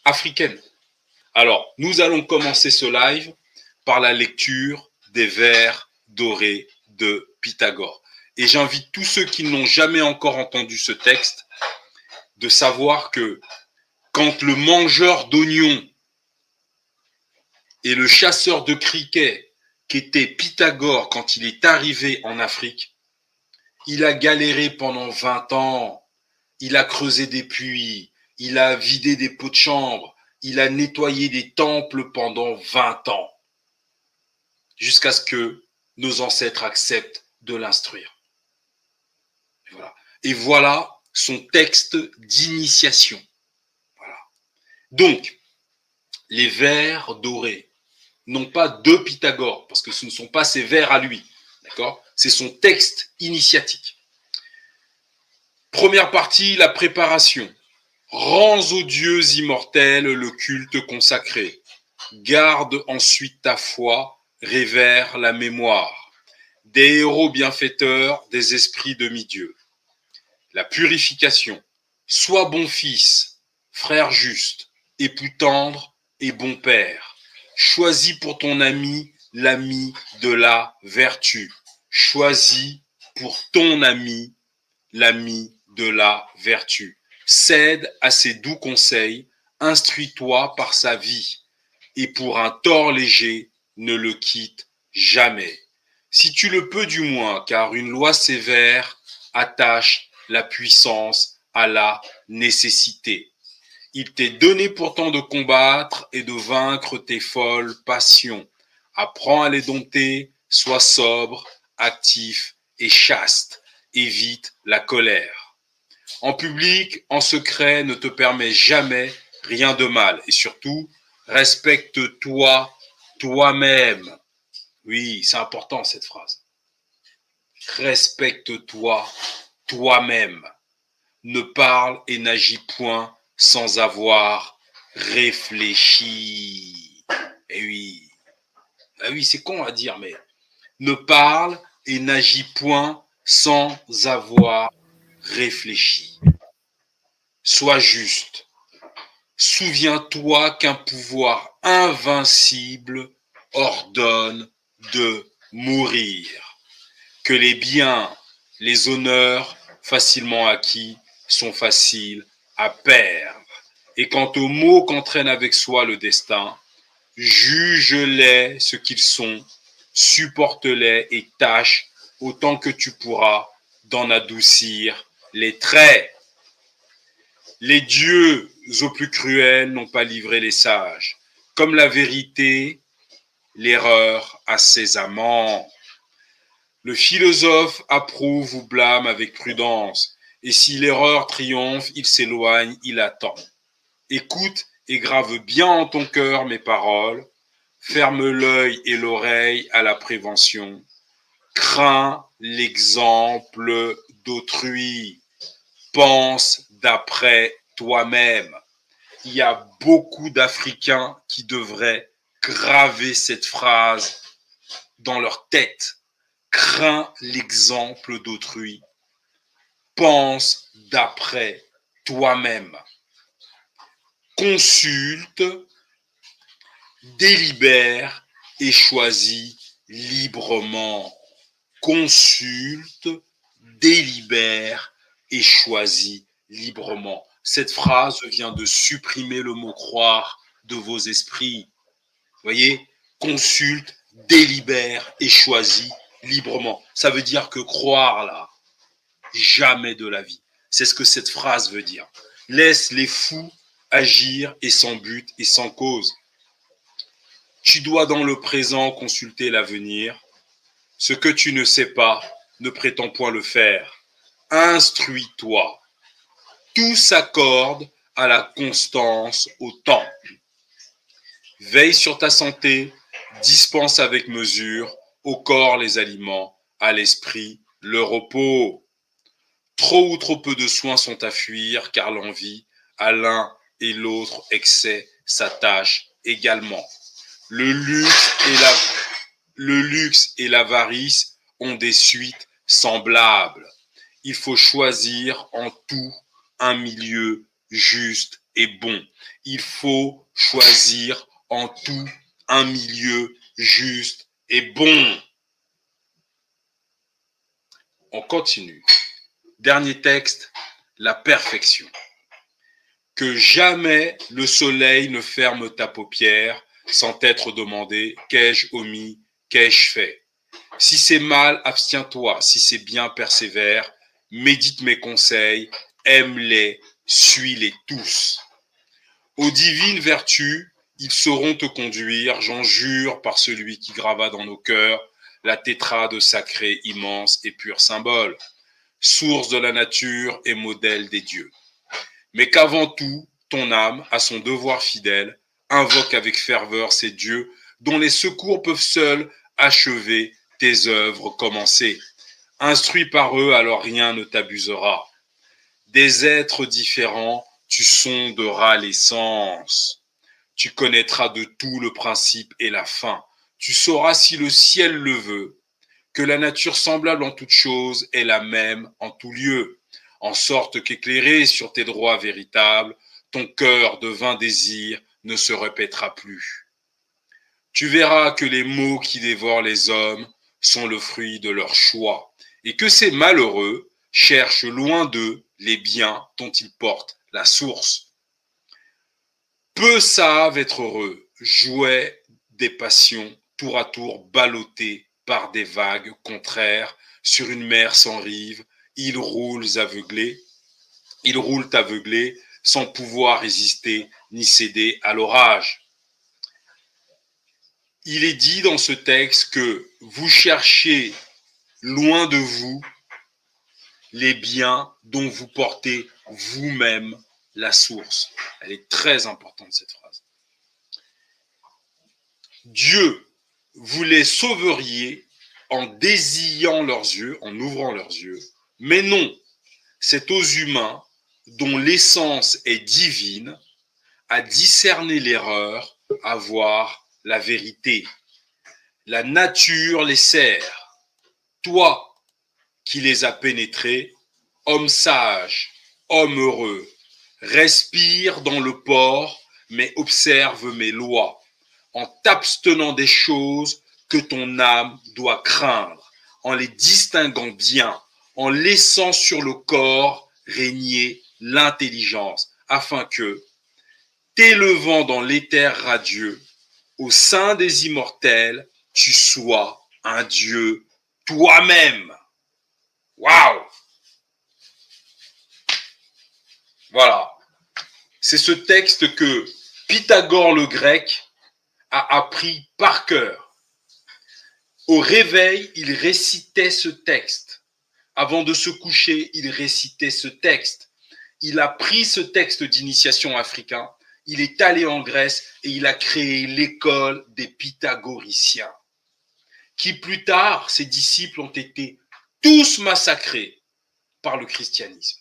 africaine. Alors, nous allons commencer ce live par la lecture des vers dorés de Pythagore. Et j'invite tous ceux qui n'ont jamais encore entendu ce texte de savoir que quand le mangeur d'oignons et le chasseur de criquets qu'était Pythagore quand il est arrivé en Afrique, il a galéré pendant 20 ans, il a creusé des puits, il a vidé des pots de chambre, il a nettoyé des temples pendant 20 ans, jusqu'à ce que nos ancêtres acceptent de l'instruire. Et voilà son texte d'initiation. Voilà. Donc, les vers dorés, non pas de Pythagore, parce que ce ne sont pas ses vers à lui, d'accord? C'est son texte initiatique. Première partie, la préparation. Rends aux dieux immortels le culte consacré. Garde ensuite ta foi, révère la mémoire. Des héros bienfaiteurs, des esprits demi-dieux. La purification. Sois bon fils, frère juste, époux tendre et bon père. Choisis pour ton ami l'ami de la vertu. Choisis pour ton ami l'ami de la vertu. Cède à ses doux conseils, instruis-toi par sa vie, et pour un tort léger, ne le quitte jamais. Si tu le peux du moins, car une loi sévère attache la puissance à la nécessité. Il t'est donné pourtant de combattre et de vaincre tes folles passions. Apprends à les dompter, sois sobre, actif et chaste. Évite la colère. En public, en secret, ne te permets jamais rien de mal. Et surtout, respecte-toi toi-même. Oui, c'est important cette phrase. Respecte-toi toi-même. Ne parle et n'agis point sans avoir réfléchi. Eh oui. Ah oui, c'est con à dire, mais ne parle et n'agis point sans avoir réfléchi. Sois juste. Souviens-toi qu'un pouvoir invincible ordonne de mourir, que les biens, les honneurs facilement acquis sont faciles à perdre. Et quant aux maux qu'entraîne avec soi le destin, juge-les ce qu'ils sont, supporte-les et tâche autant que tu pourras d'en adoucir les traits. Les dieux aux plus cruels n'ont pas livré les sages, comme la vérité, l'erreur à ses amants. Le philosophe approuve ou blâme avec prudence, et si l'erreur triomphe, il s'éloigne, il attend. Écoute et grave bien en ton cœur mes paroles, ferme l'œil et l'oreille à la prévention, crains l'exemple d'autrui, pense d'après toi-même. Il y a beaucoup d'Africains qui devraient graver cette phrase dans leur tête. Crains l'exemple d'autrui. Pense d'après toi-même. Consulte, délibère et choisis librement. Consulte, délibère et choisis librement. Cette phrase vient de supprimer le mot croire de vos esprits. Voyez, consulte, délibère et choisis librement. Ça veut dire que croire là, jamais de la vie. C'est ce que cette phrase veut dire. Laisse les fous agir et sans but et sans cause. Tu dois dans le présent consulter l'avenir. Ce que tu ne sais pas, ne prétends point le faire. Instruis-toi. Tout s'accorde à la constance, au temps. Veille sur ta santé, dispense avec mesure, au corps les aliments, à l'esprit le repos. Trop ou trop peu de soins sont à fuir, car l'envie, à l'un et l'autre excès, s'attache également. Le luxe et l'avarice ont des suites semblables. Il faut choisir en tout un milieu juste et bon. Il faut choisir en tout un milieu juste et bon. On continue. Dernier texte, la perfection. Que jamais le soleil ne ferme ta paupière sans t'être demandé qu'ai-je omis, qu'ai-je fait. Si c'est mal, abstiens-toi. Si c'est bien, persévère. Médite mes conseils, aime-les, suis-les tous. Aux divines vertus, ils sauront te conduire, j'en jure par celui qui grava dans nos cœurs la tétrade sacrée, immense et pur symbole, source de la nature et modèle des dieux. Mais qu'avant tout, ton âme, à son devoir fidèle, invoque avec ferveur ces dieux dont les secours peuvent seuls achever tes œuvres commencées. Instruit par eux, alors rien ne t'abusera. Des êtres différents, tu sonderas l'essence. Tu connaîtras de tout le principe et la fin. Tu sauras si le ciel le veut, que la nature semblable en toute chose est la même en tout lieu, en sorte qu'éclairé sur tes droits véritables, ton cœur de vain désir ne se répétera plus. Tu verras que les maux qui dévorent les hommes sont le fruit de leur choix, et que ces malheureux cherchent loin d'eux les biens dont ils portent la source. Peu savent être heureux, jouets des passions, tour à tour ballottés par des vagues contraires sur une mer sans rive. Ils roulent aveuglés, sans pouvoir résister ni céder à l'orage. Il est dit dans ce texte que vous cherchez loin de vous les biens dont vous portez vous-même la source. Elle est très importante, cette phrase. Dieu, vous les sauveriez en désillant leurs yeux, en ouvrant leurs yeux, mais non, c'est aux humains dont l'essence est divine à discerner l'erreur, à voir la vérité. La nature les sert. Toi qui les as pénétrés, homme sage, homme heureux, respire dans le port, mais observe mes lois, en t'abstenant des choses que ton âme doit craindre, en les distinguant bien, en laissant sur le corps régner l'intelligence, afin que, t'élevant dans l'éther radieux, au sein des immortels, tu sois un Dieu toi-même. Waouh! Voilà. C'est ce texte que Pythagore le grec a appris par cœur. Au réveil, il récitait ce texte. Avant de se coucher, il récitait ce texte. Il a pris ce texte d'initiation africain, il est allé en Grèce et il a créé l'école des pythagoriciens, qui plus tard, ses disciples ont été tous massacrés par le christianisme.